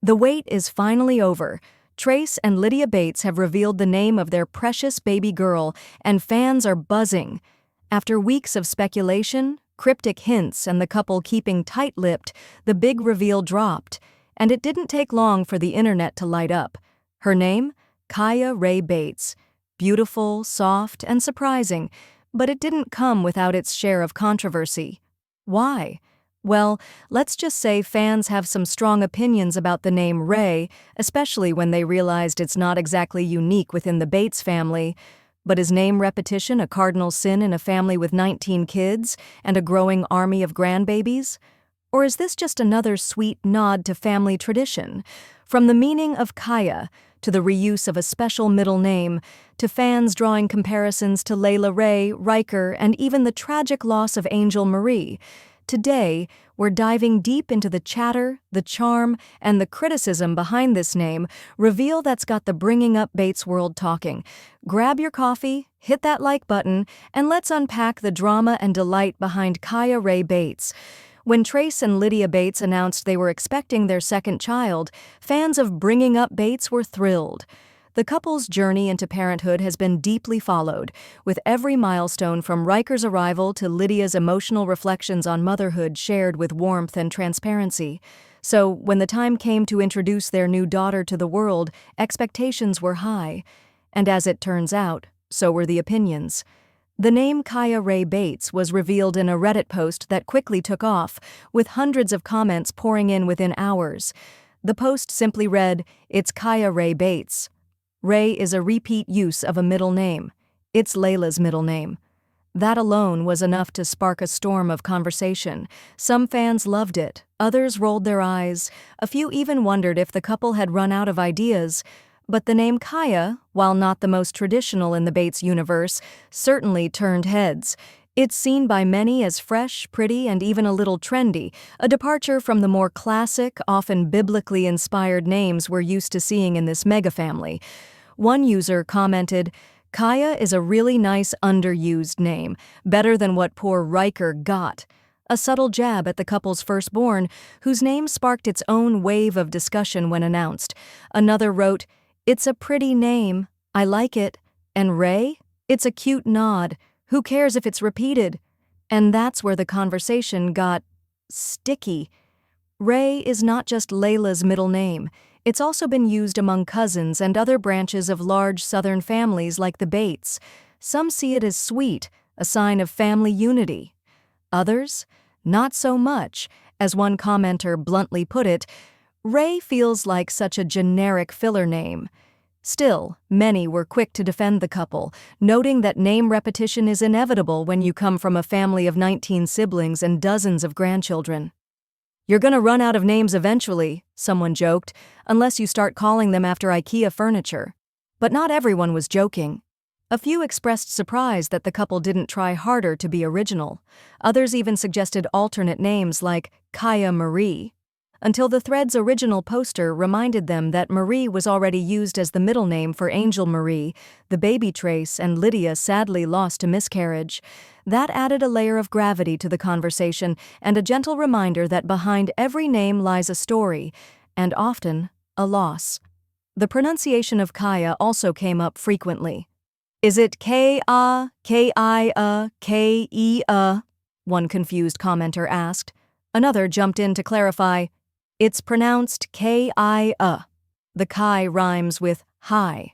The wait is finally over. Trace and Lydia Bates have revealed the name of their precious baby girl, and fans are buzzing. After weeks of speculation, cryptic hints, and the couple keeping tight-lipped, the big reveal dropped. And it didn't take long for the internet to light up. Her name? Kaia Rae Bates. Beautiful, soft, and surprising, but it didn't come without its share of controversy. Why? Well, let's just say fans have some strong opinions about the name Rae, especially when they realized it's not exactly unique within the Bates family. But is name repetition a cardinal sin in a family with 19 kids and a growing army of grandbabies? Or is this just another sweet nod to family tradition? From the meaning of Kaia, to the reuse of a special middle name, to fans drawing comparisons to Layla Ray, Riker, and even the tragic loss of Angel Marie, today, we're diving deep into the chatter, the charm, and the criticism behind this name, reveal that's got the Bringing Up Bates world talking. Grab your coffee, hit that like button, and let's unpack the drama and delight behind Kaia Rae Bates. When Trace and Lydia Bates announced they were expecting their second child, fans of Bringing Up Bates were thrilled. The couple's journey into parenthood has been deeply followed, with every milestone from Riker's arrival to Lydia's emotional reflections on motherhood shared with warmth and transparency. So, when the time came to introduce their new daughter to the world, expectations were high. And as it turns out, so were the opinions. The name Kaia Rae Bates was revealed in a Reddit post that quickly took off, with hundreds of comments pouring in within hours. The post simply read, "It's Kaia Rae Bates." Rae is a repeat use of a middle name. It's Layla's middle name. That alone was enough to spark a storm of conversation. Some fans loved it, others rolled their eyes, a few even wondered if the couple had run out of ideas. But the name Kaia, while not the most traditional in the Bates universe, certainly turned heads. It's seen by many as fresh, pretty, and even a little trendy, a departure from the more classic, often biblically inspired names we're used to seeing in this mega-family. One user commented, "Kaia is a really nice underused name, better than what poor Riker got." A subtle jab at the couple's firstborn, whose name sparked its own wave of discussion when announced. Another wrote, "It's a pretty name. I like it. And Rae? It's a cute nod. Who cares if it's repeated?" And that's where the conversation got sticky. Rae is not just Layla's middle name. It's also been used among cousins and other branches of large Southern families like the Bates. Some see it as sweet, a sign of family unity. Others, not so much. As one commenter bluntly put it, Rae feels like such a generic filler name. Still, many were quick to defend the couple, noting that name repetition is inevitable when you come from a family of 19 siblings and dozens of grandchildren. "You're gonna run out of names eventually," someone joked, "unless you start calling them after IKEA furniture." But not everyone was joking. A few expressed surprise that the couple didn't try harder to be original. Others even suggested alternate names like Kaia Marie, until the thread's original poster reminded them that Marie was already used as the middle name for Angel Marie, the baby Trace and Lydia sadly lost to miscarriage. That added a layer of gravity to the conversation and a gentle reminder that behind every name lies a story, and often, a loss. The pronunciation of Kaia also came up frequently. "Is it K-A, K-I-A, K-E-A?" one confused commenter asked. Another jumped in to clarify, "It's pronounced K-I-A. The Kai rhymes with high."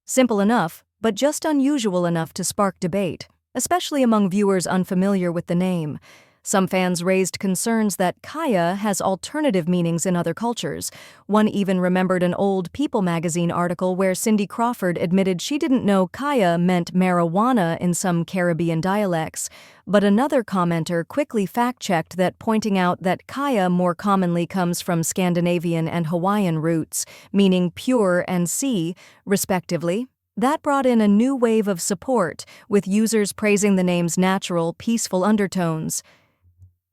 Simple enough, but just unusual enough to spark debate, especially among viewers unfamiliar with the name. Some fans raised concerns that Kaia has alternative meanings in other cultures. One even remembered an old People magazine article where Cindy Crawford admitted she didn't know Kaia meant marijuana in some Caribbean dialects. But another commenter quickly fact-checked that, pointing out that Kaia more commonly comes from Scandinavian and Hawaiian roots, meaning pure and sea, respectively. That brought in a new wave of support, with users praising the name's natural, peaceful undertones.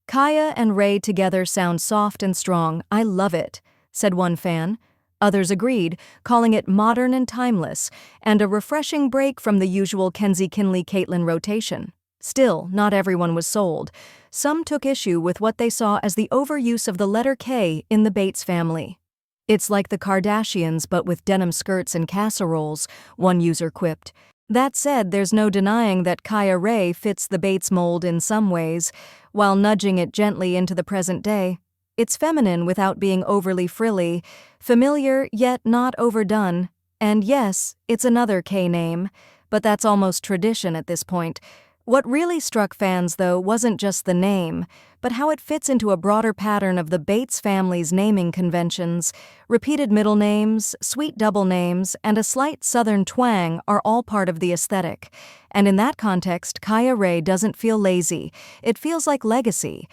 "Kaia and Rae together sound soft and strong. I love it," said one fan. Others agreed, calling it modern and timeless, and a refreshing break from the usual Kenzie Kinley-Caitlin rotation. Still, not everyone was sold. Some took issue with what they saw as the overuse of the letter K in the Bates family. "It's like the Kardashians but with denim skirts and casseroles," one user quipped. That said, there's no denying that Kaia Rae fits the Bates mold in some ways, while nudging it gently into the present day. It's feminine without being overly frilly, familiar yet not overdone. And yes, it's another K name, but that's almost tradition at this point. What really struck fans, though, wasn't just the name, but how it fits into a broader pattern of the Bates family's naming conventions. Repeated middle names, sweet double names, and a slight southern twang are all part of the aesthetic. And in that context, Kaia Rae doesn't feel lazy. It feels like legacy.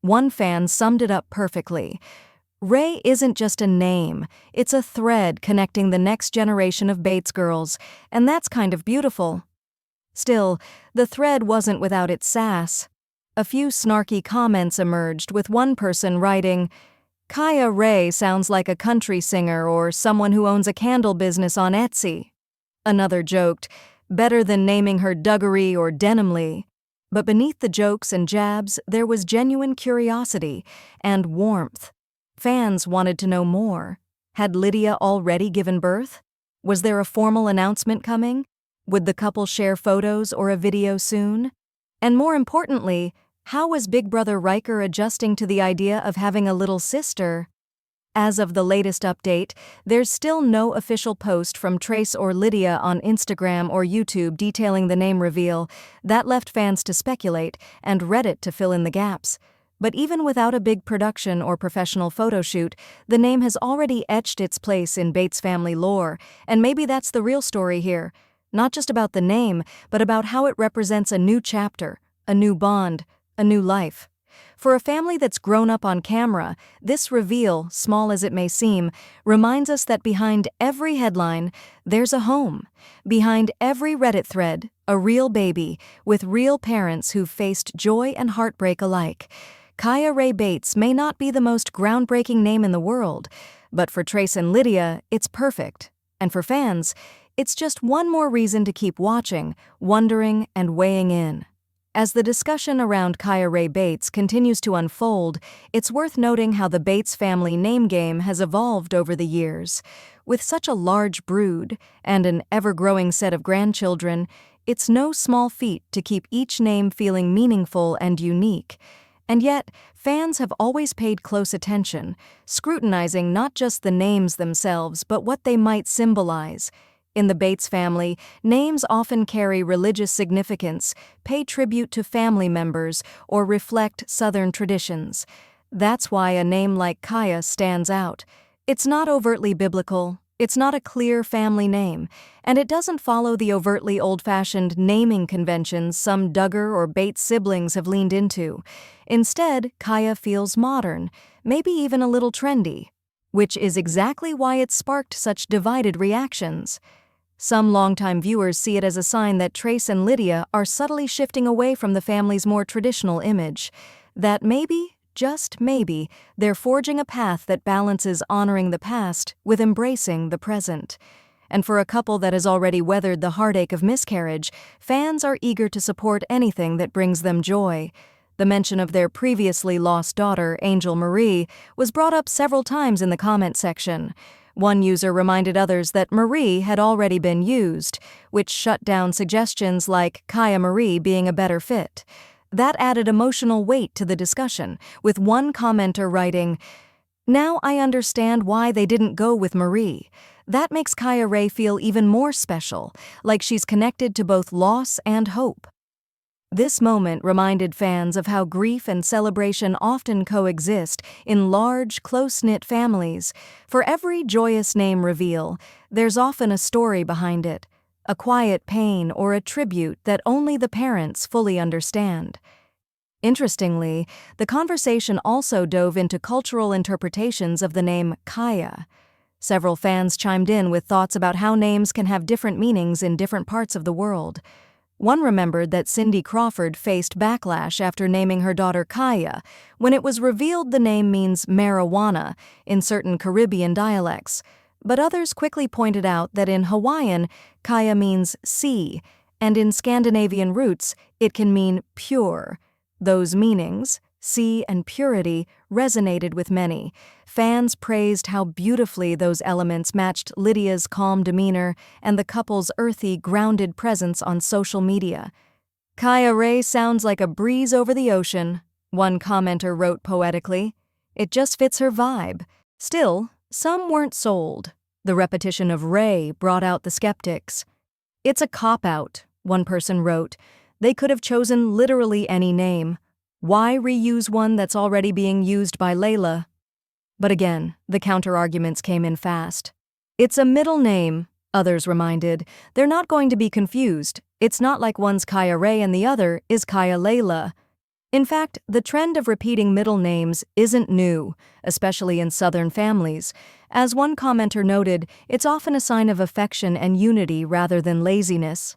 One fan summed it up perfectly. Rae isn't just a name, it's a thread connecting the next generation of Bates girls, and that's kind of beautiful. Still, the thread wasn't without its sass. A few snarky comments emerged, with one person writing, "Kaia Rae sounds like a country singer or someone who owns a candle business on Etsy." Another joked, "Better than naming her Duggery or Denimly." But beneath the jokes and jabs, there was genuine curiosity and warmth. Fans wanted to know more. Had Lydia already given birth? Was there a formal announcement coming? Would the couple share photos or a video soon? And more importantly, how was Big Brother Riker adjusting to the idea of having a little sister? As of the latest update, there's still no official post from Trace or Lydia on Instagram or YouTube detailing the name reveal. That left fans to speculate and Reddit to fill in the gaps. But even without a big production or professional photo shoot, the name has already etched its place in Bates family lore, and maybe that's the real story here. Not just about the name, but about how it represents a new chapter, a new bond, a new life. For a family that's grown up on camera, this reveal, small as it may seem, reminds us that behind every headline, there's a home. Behind every Reddit thread, a real baby, with real parents who've faced joy and heartbreak alike. Kaia Rae Bates may not be the most groundbreaking name in the world, but for Trace and Lydia, it's perfect. And for fans, it's just one more reason to keep watching, wondering, and weighing in. As the discussion around Kaia Rae Bates continues to unfold, it's worth noting how the Bates family name game has evolved over the years. With such a large brood and an ever-growing set of grandchildren, it's no small feat to keep each name feeling meaningful and unique. And yet, fans have always paid close attention, scrutinizing not just the names themselves, but what they might symbolize. In the Bates family, names often carry religious significance, pay tribute to family members, or reflect Southern traditions. That's why a name like Kaia stands out. It's not overtly biblical, it's not a clear family name, and it doesn't follow the overtly old-fashioned naming conventions some Duggar or Bates siblings have leaned into. Instead, Kaia feels modern, maybe even a little trendy, which is exactly why it sparked such divided reactions. Some longtime viewers see it as a sign that Trace and Lydia are subtly shifting away from the family's more traditional image, that maybe, just maybe, they're forging a path that balances honoring the past with embracing the present. And for a couple that has already weathered the heartache of miscarriage, fans are eager to support anything that brings them joy. The mention of their previously lost daughter, Angel Marie, was brought up several times in the comment section. One user reminded others that Marie had already been used, which shut down suggestions like Kaia Marie being a better fit. That added emotional weight to the discussion, with one commenter writing, "Now I understand why they didn't go with Marie. That makes Kaia Rae feel even more special, like she's connected to both loss and hope." This moment reminded fans of how grief and celebration often coexist in large, close-knit families. For every joyous name reveal, there's often a story behind it, a quiet pain or a tribute that only the parents fully understand. Interestingly, the conversation also dove into cultural interpretations of the name Kaia. Several fans chimed in with thoughts about how names can have different meanings in different parts of the world. One remembered that Cindy Crawford faced backlash after naming her daughter Kaia, when it was revealed the name means marijuana in certain Caribbean dialects. But others quickly pointed out that in Hawaiian, Kaia means sea, and in Scandinavian roots, it can mean pure. Those meanings, sea, and purity resonated with many. Fans praised how beautifully those elements matched Lydia's calm demeanor and the couple's earthy, grounded presence on social media. "Kaia Rae sounds like a breeze over the ocean," one commenter wrote poetically. "It just fits her vibe." Still, some weren't sold. The repetition of Rae brought out the skeptics. "It's a cop-out," one person wrote. "They could have chosen literally any name. Why reuse one that's already being used by Layla?" But again, the counterarguments came in fast. "It's a middle name," others reminded. "They're not going to be confused. It's not like one's Kaia Rae and the other is Kaia Layla." In fact, the trend of repeating middle names isn't new, especially in Southern families. As one commenter noted, it's often a sign of affection and unity rather than laziness.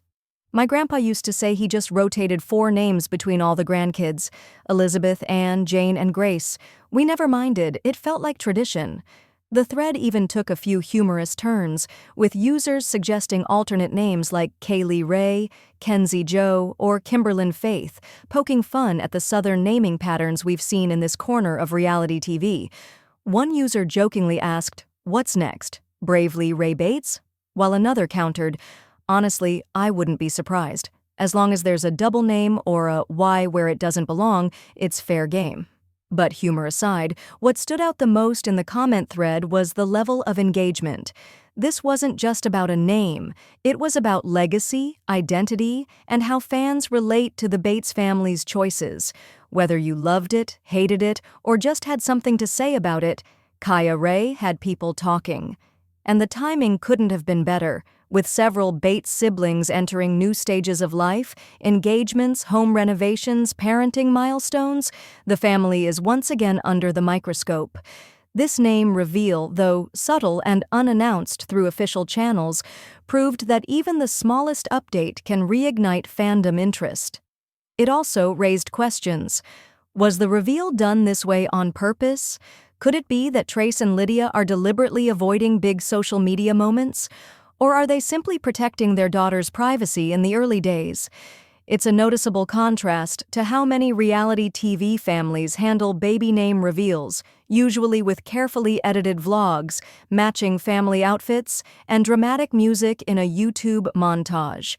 "My grandpa used to say he just rotated 4 names between all the grandkids: Elizabeth, Anne, Jane, and Grace. We never minded, it felt like tradition." The thread even took a few humorous turns, with users suggesting alternate names like Kaylee Ray, Kenzie Jo, or Kimberlyn Faith, poking fun at the Southern naming patterns we've seen in this corner of reality TV. One user jokingly asked, "What's next? Bravely Rae Bates?" While another countered, "Honestly, I wouldn't be surprised. As long as there's a double name or a Y where it doesn't belong, it's fair game." But humor aside, what stood out the most in the comment thread was the level of engagement. This wasn't just about a name, it was about legacy, identity, and how fans relate to the Bates family's choices. Whether you loved it, hated it, or just had something to say about it, Kaia Rae had people talking. And the timing couldn't have been better. With several Bates siblings entering new stages of life, engagements, home renovations, parenting milestones, the family is once again under the microscope. This name reveal, though subtle and unannounced through official channels, proved that even the smallest update can reignite fandom interest. It also raised questions. Was the reveal done this way on purpose? Could it be that Trace and Lydia are deliberately avoiding big social media moments? Or are they simply protecting their daughter's privacy in the early days? It's a noticeable contrast to how many reality TV families handle baby name reveals, usually with carefully edited vlogs, matching family outfits, and dramatic music in a YouTube montage.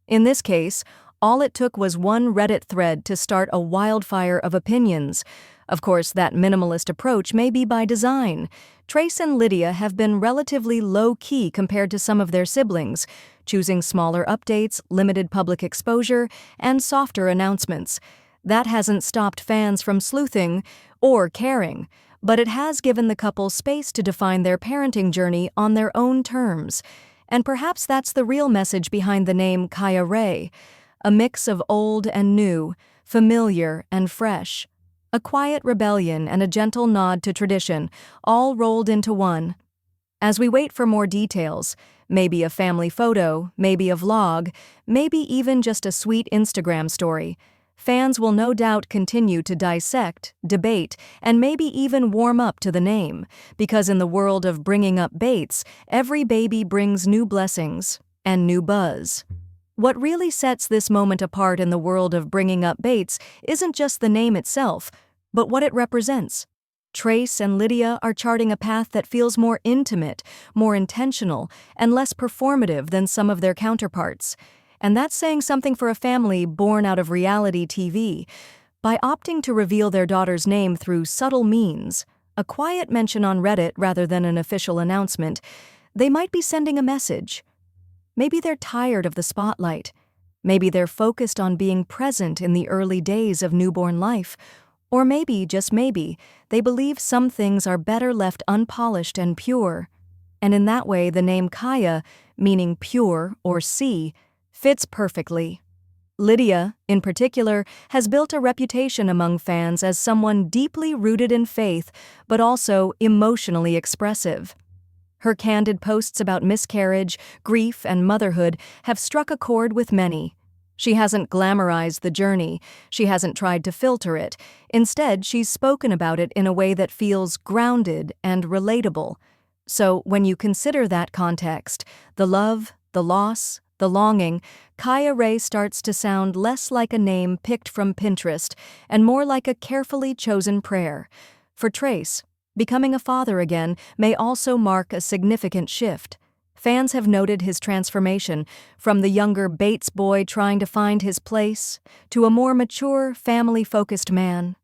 In this case, all it took was one Reddit thread to start a wildfire of opinions. Of course, that minimalist approach may be by design. Trace and Lydia have been relatively low-key compared to some of their siblings, choosing smaller updates, limited public exposure, and softer announcements. That hasn't stopped fans from sleuthing or caring, but it has given the couple space to define their parenting journey on their own terms. And perhaps that's the real message behind the name Kaia Rae, a mix of old and new, familiar and fresh. A quiet rebellion and a gentle nod to tradition, all rolled into one. As we wait for more details, maybe a family photo, maybe a vlog, maybe even just a sweet Instagram story, fans will no doubt continue to dissect, debate, and maybe even warm up to the name, because in the world of bringing up Bates, every baby brings new blessings and new buzz. What really sets this moment apart in the world of bringing up Bates isn't just the name itself, but what it represents. Trace and Lydia are charting a path that feels more intimate, more intentional, and less performative than some of their counterparts. And that's saying something for a family born out of reality TV. By opting to reveal their daughter's name through subtle means, a quiet mention on Reddit rather than an official announcement, they might be sending a message. Maybe they're tired of the spotlight. Maybe they're focused on being present in the early days of newborn life. Or maybe, just maybe, they believe some things are better left unpolished and pure. And in that way, the name Kaia, meaning pure or sea, fits perfectly. Lydia, in particular, has built a reputation among fans as someone deeply rooted in faith, but also emotionally expressive. Her candid posts about miscarriage, grief, and motherhood have struck a chord with many. She hasn't glamorized the journey. She hasn't tried to filter it. Instead, she's spoken about it in a way that feels grounded and relatable. So, when you consider that context, the love, the loss, the longing, Kaia Rae starts to sound less like a name picked from Pinterest and more like a carefully chosen prayer. For Trace, becoming a father again may also mark a significant shift. Fans have noted his transformation, from the younger Bates boy trying to find his place to a more mature, family-focused man.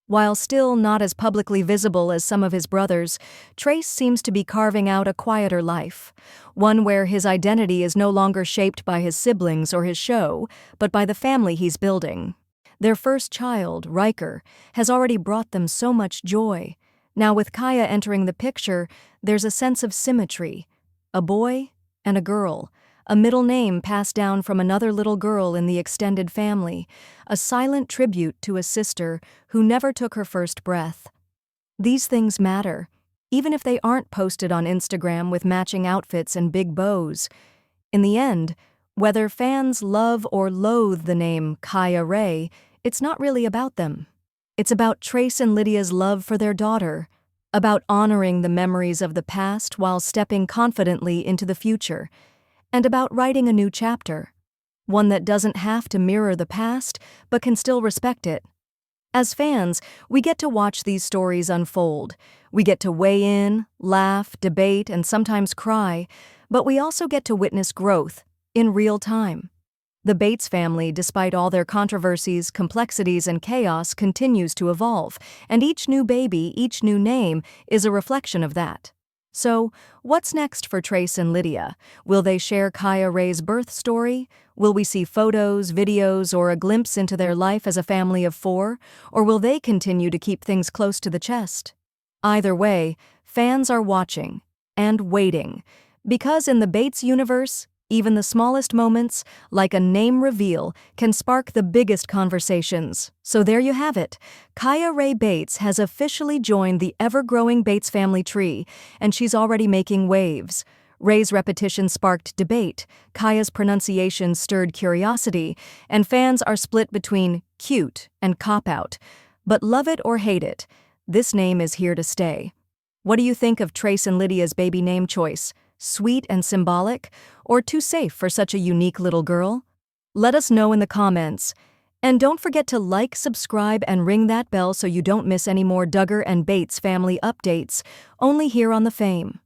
While still not as publicly visible as some of his brothers, Trace seems to be carving out a quieter life, one where his identity is no longer shaped by his siblings or his show, but by the family he's building. Their first child, Riker, has already brought them so much joy. Now with Kaia entering the picture, there's a sense of symmetry. A boy and a girl, a middle name passed down from another little girl in the extended family, a silent tribute to a sister who never took her first breath. These things matter, even if they aren't posted on Instagram with matching outfits and big bows. In the end, whether fans love or loathe the name Kaia Rae, it's not really about them. It's about Trace and Lydia's love for their daughter, about honoring the memories of the past while stepping confidently into the future, and about writing a new chapter, one that doesn't have to mirror the past but can still respect it. As fans, we get to watch these stories unfold. We get to weigh in, laugh, debate, and sometimes cry, but we also get to witness growth in real time. The Bates family, despite all their controversies, complexities, and chaos, continues to evolve, and each new baby, each new name, is a reflection of that. So, what's next for Trace and Lydia? Will they share Kaia Rae's birth story? Will we see photos, videos, or a glimpse into their life as a family of 4? Or will they continue to keep things close to the chest? Either way, fans are watching and waiting, because in the Bates universe, even the smallest moments, like a name reveal, can spark the biggest conversations. So there you have it. Kaia Rae Bates has officially joined the ever-growing Bates family tree, and she's already making waves. Rae's repetition sparked debate, Kaia's pronunciation stirred curiosity, and fans are split between cute and cop-out. But love it or hate it, this name is here to stay. What do you think of Trace and Lydia's baby name choice? Sweet and symbolic, or too safe for such a unique little girl? Let us know in the comments. And don't forget to like, subscribe, and ring that bell so you don't miss any more Duggar and Bates family updates, only here on The Fame.